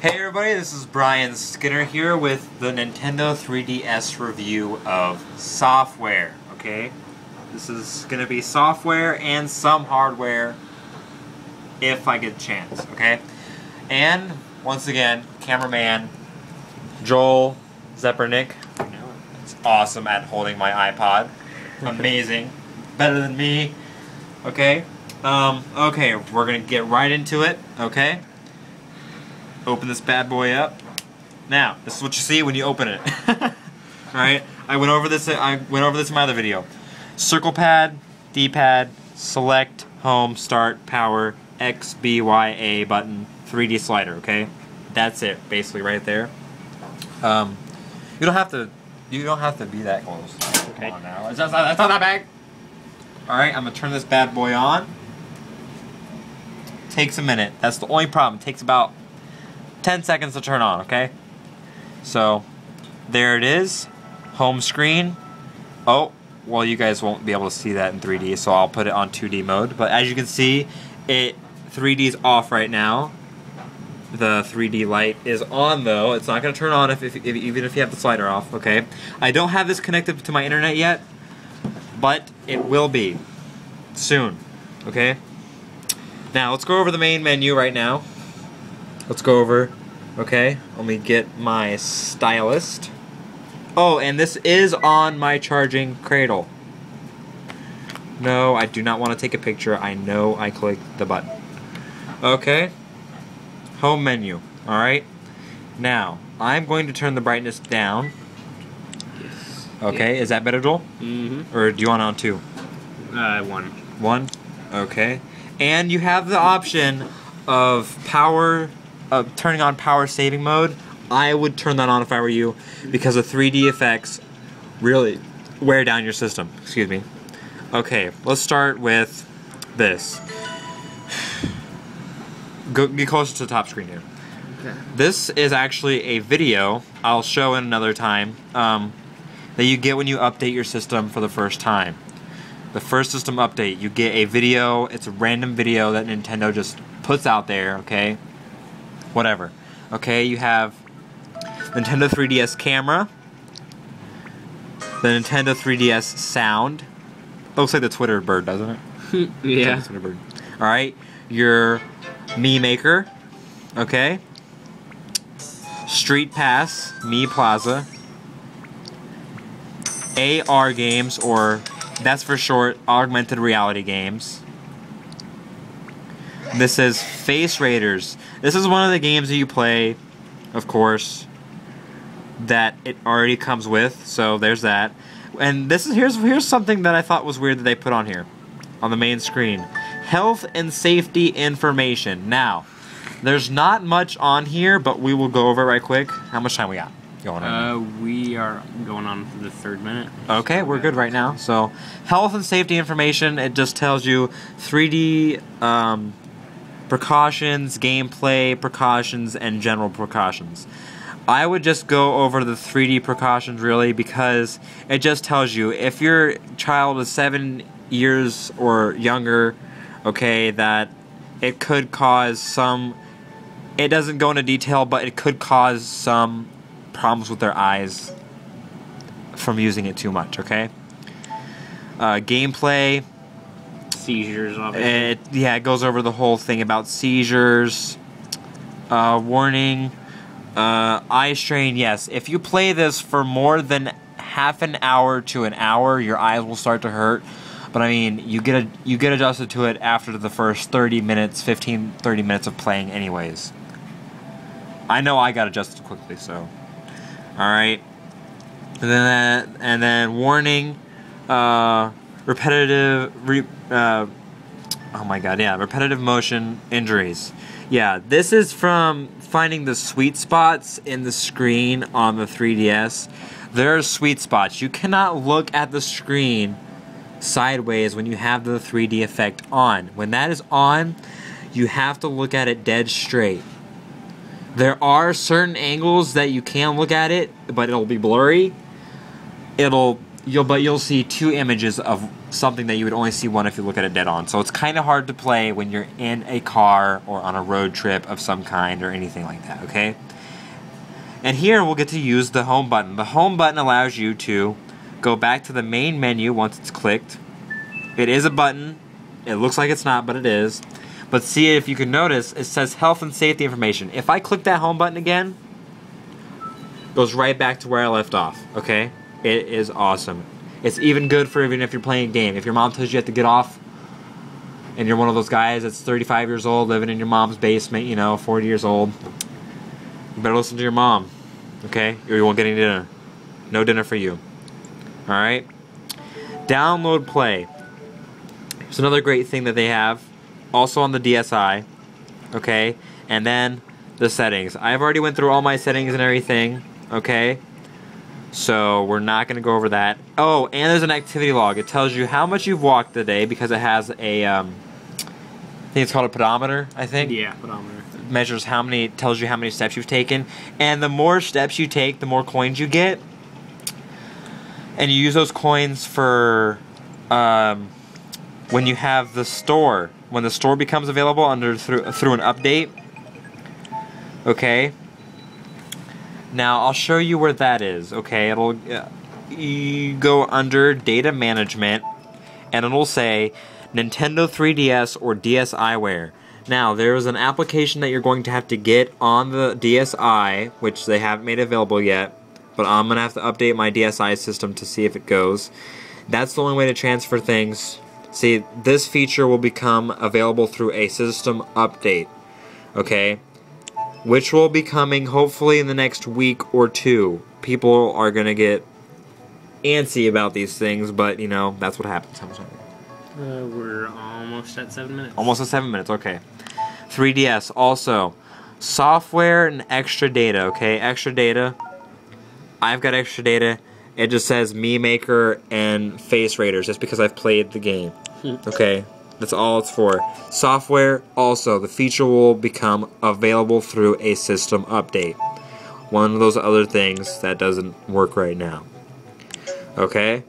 Hey everybody, this is Brian Skinner here with the Nintendo 3DS review of software, okay? This is going to be software and some hardware if I get a chance, okay? And, once again, cameraman Joel Zeppernick. It's awesome at holding my iPod. Amazing. Better than me, okay? Okay, we're going to get right into it, okay? Open this bad boy up. Now, this is what you see when you open it. Alright, I went over this in my other video. Circle pad, D-pad, select, home, start, power, X, B, Y, A button, 3D slider, okay? That's it, basically right there. You don't have to be that close. Okay. Come on now. That's not that bad. Alright, I'm gonna turn this bad boy on. Takes a minute. That's the only problem. It takes about 10 seconds to turn on, okay? So, there it is. Home screen. Oh, well, you guys won't be able to see that in 3D, so I'll put it on 2D mode. But as you can see, 3D's off right now. The 3D light is on, though. It's not going to turn on even if you have the slider off, okay? I don't have this connected to my internet yet, but it will be soon, okay? Now, let's go over the main menu right now. Let's go over, okay, let me get my stylus. Oh, and this is on my charging cradle. No, I do not want to take a picture. I know I clicked the button. Okay, home menu, alright. Now, I'm going to turn the brightness down. Yes. Okay, is that better, Joel? Mm-hmm. Or do you want on 2? 1. 1? Okay. And you have the option of turning on power saving mode. I would turn that on if I were you, because the 3D effects really wear down your system. Excuse me. Okay, let's start with this. Get closer to the top screen here. Okay. This is actually a video I'll show in another time that you get when you update your system for the first time. The first system update, you get a video. It's a random video that Nintendo just puts out there, okay? Whatever. Okay, you have Nintendo 3DS camera, the Nintendo 3DS sound. It looks like the Twitter bird, doesn't it? Yeah. Twitter bird. Alright, your Mii Maker, okay? Street Pass, Mii Plaza, AR games, or that's for short, augmented reality games. This is Face Raiders. This is one of the games that you play, of course, that it already comes with. So there's that. And this is here's something that I thought was weird that they put on here, on the main screen. Health and safety information. Now, there's not much on here, but we will go over it right quick. How much time we got going on? We are going on for the 3rd minute. Okay, we're good right now. So, health and safety information. It just tells you 3D. Precautions, gameplay precautions, and general precautions. I would just go over the 3D precautions really, because it just tells you if your child is 7 years or younger, okay, that it could cause some, it doesn't go into detail, but it could cause some problems with their eyes from using it too much, okay? Gameplay. Seizures, obviously. It goes over the whole thing about seizures. Warning. Eye strain, yes. If you play this for more than half an hour to an hour, your eyes will start to hurt. But I mean, you get adjusted to it after the first 30 minutes of playing anyways. I know I got adjusted quickly, so. Alright. And then warning. Repetitive motion injuries. Yeah, this is from finding the sweet spots in the screen on the 3DS. There are sweet spots. You cannot look at the screen sideways when you have the 3D effect on. When that is on, you have to look at it dead straight. There are certain angles that you can look at it, but it'll be blurry. You'll see 2 images of something that you would only see one if you look at it dead on. So it's kind of hard to play when you're in a car or on a road trip of some kind or anything like that, okay? And here we'll get to use the home button. The home button allows you to go back to the main menu once it's clicked. It is a button. It looks like it's not, but it is. But see, if you can notice, it says health and safety information. If I click that home button again, it goes right back to where I left off, okay? It is awesome. It's even good for even if you're playing a game. If your mom tells you have to get off, and you're one of those guys that's 35 years old, living in your mom's basement, you know, 40 years old, you better listen to your mom, okay? Or you won't get any dinner. No dinner for you. Alright? Download Play. It's another great thing that they have. Also on the DSi. Okay? And then the settings. I've already went through all my settings and everything. Okay? So we're not going to go over that. Oh, and there's an activity log. It tells you how much you've walked today because it has a, I think it's called a pedometer, I think. Yeah, pedometer. It measures how many, tells you how many steps you've taken. And the more steps you take, the more coins you get. And you use those coins for, when you have the store. When the store becomes available through an update. Okay. Now, I'll show you where that is, okay? It'll, you go under Data Management, and it'll say Nintendo 3DS or DSiWare. Now, there is an application that you're going to have to get on the DSi, which they haven't made available yet, but I'm going to have to update my DSi system to see if it goes. That's the only way to transfer things. See, this feature will become available through a system update, okay? Which will be coming hopefully in the next week or two. People are going to get antsy about these things, but, you know, that's what happens. How much time? We're almost at 7 minutes. Almost at 7 minutes, okay. 3DS also. Software and extra data, okay? Extra data. I've got extra data. It just says Me Maker and Face Raiders just because I've played the game. Okay? That's all it's for. Software, also, the feature will become available through a system update. One of those other things that doesn't work right now. Okay?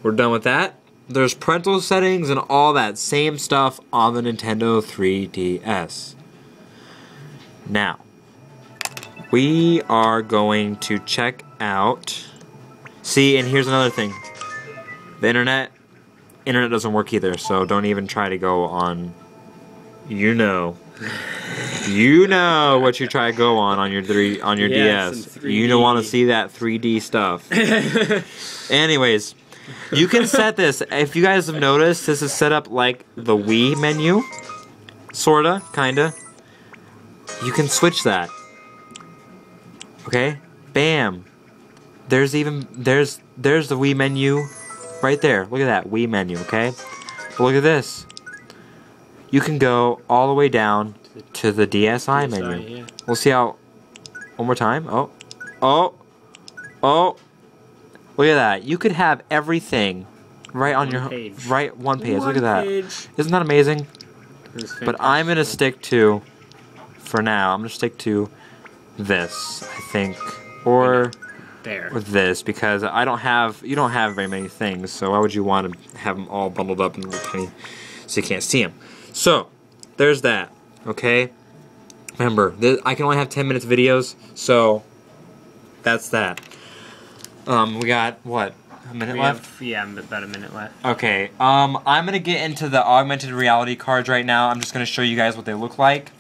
We're done with that. There's parental settings and all that same stuff on the Nintendo 3DS. Now, we are going to check out... See, and here's another thing. The internet doesn't work either, so don't even try to go on, you know what you try to go on your DS. You don't want to see that 3D stuff. Anyways, you can set this. If you guys have noticed, this is set up like the Wii menu, sorta, kinda. You can switch that. Okay, bam. There's the Wii menu. Right there. Look at that Wii menu, okay? But look at this. You can go all the way down to the DSi menu. Yeah. We'll see how... One more time. Oh. Look at that. You could have everything right on your... Page. Right, one page. Look at that. Isn't that amazing? But I'm going to stick to... For now, I'm going to stick to this, I think. Or... There. With this, because you don't have very many things, so why would you want to have them all bundled up in tiny so you can't see them? So there's that. Okay, remember I can only have 10 minutes videos, so that's that. We got what, a minute left? Yeah, about a minute left. Okay, I'm gonna get into the augmented reality cards right now. I'm just gonna show you guys what they look like.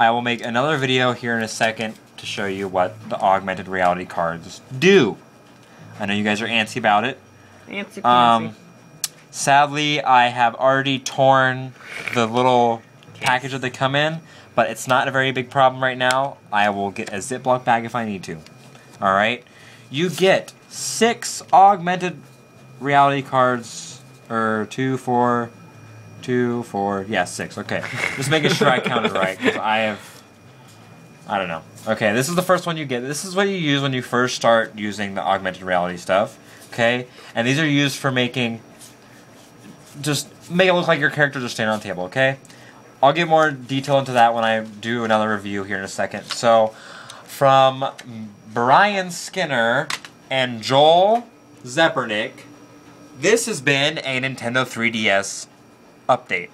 I will make another video here in a second to show you what the augmented reality cards do. I know you guys are antsy about it. Antsy. Sadly, I have already torn the little package that they come in, but it's not a very big problem right now. I will get a Ziploc bag if I need to. Alright? You get 6 augmented reality cards, or 2, 4, yeah, 6, okay. Just making sure I counted right, because I don't know. Okay, this is the first one you get. This is what you use when you first start using the augmented reality stuff. Okay? And these are used for making... Just make it look like your character just standing on the table, okay? I'll get more detail into that when I do another review here in a second. So, from Brian Skinner and Joel Zepernick, this has been a Nintendo 3DS update.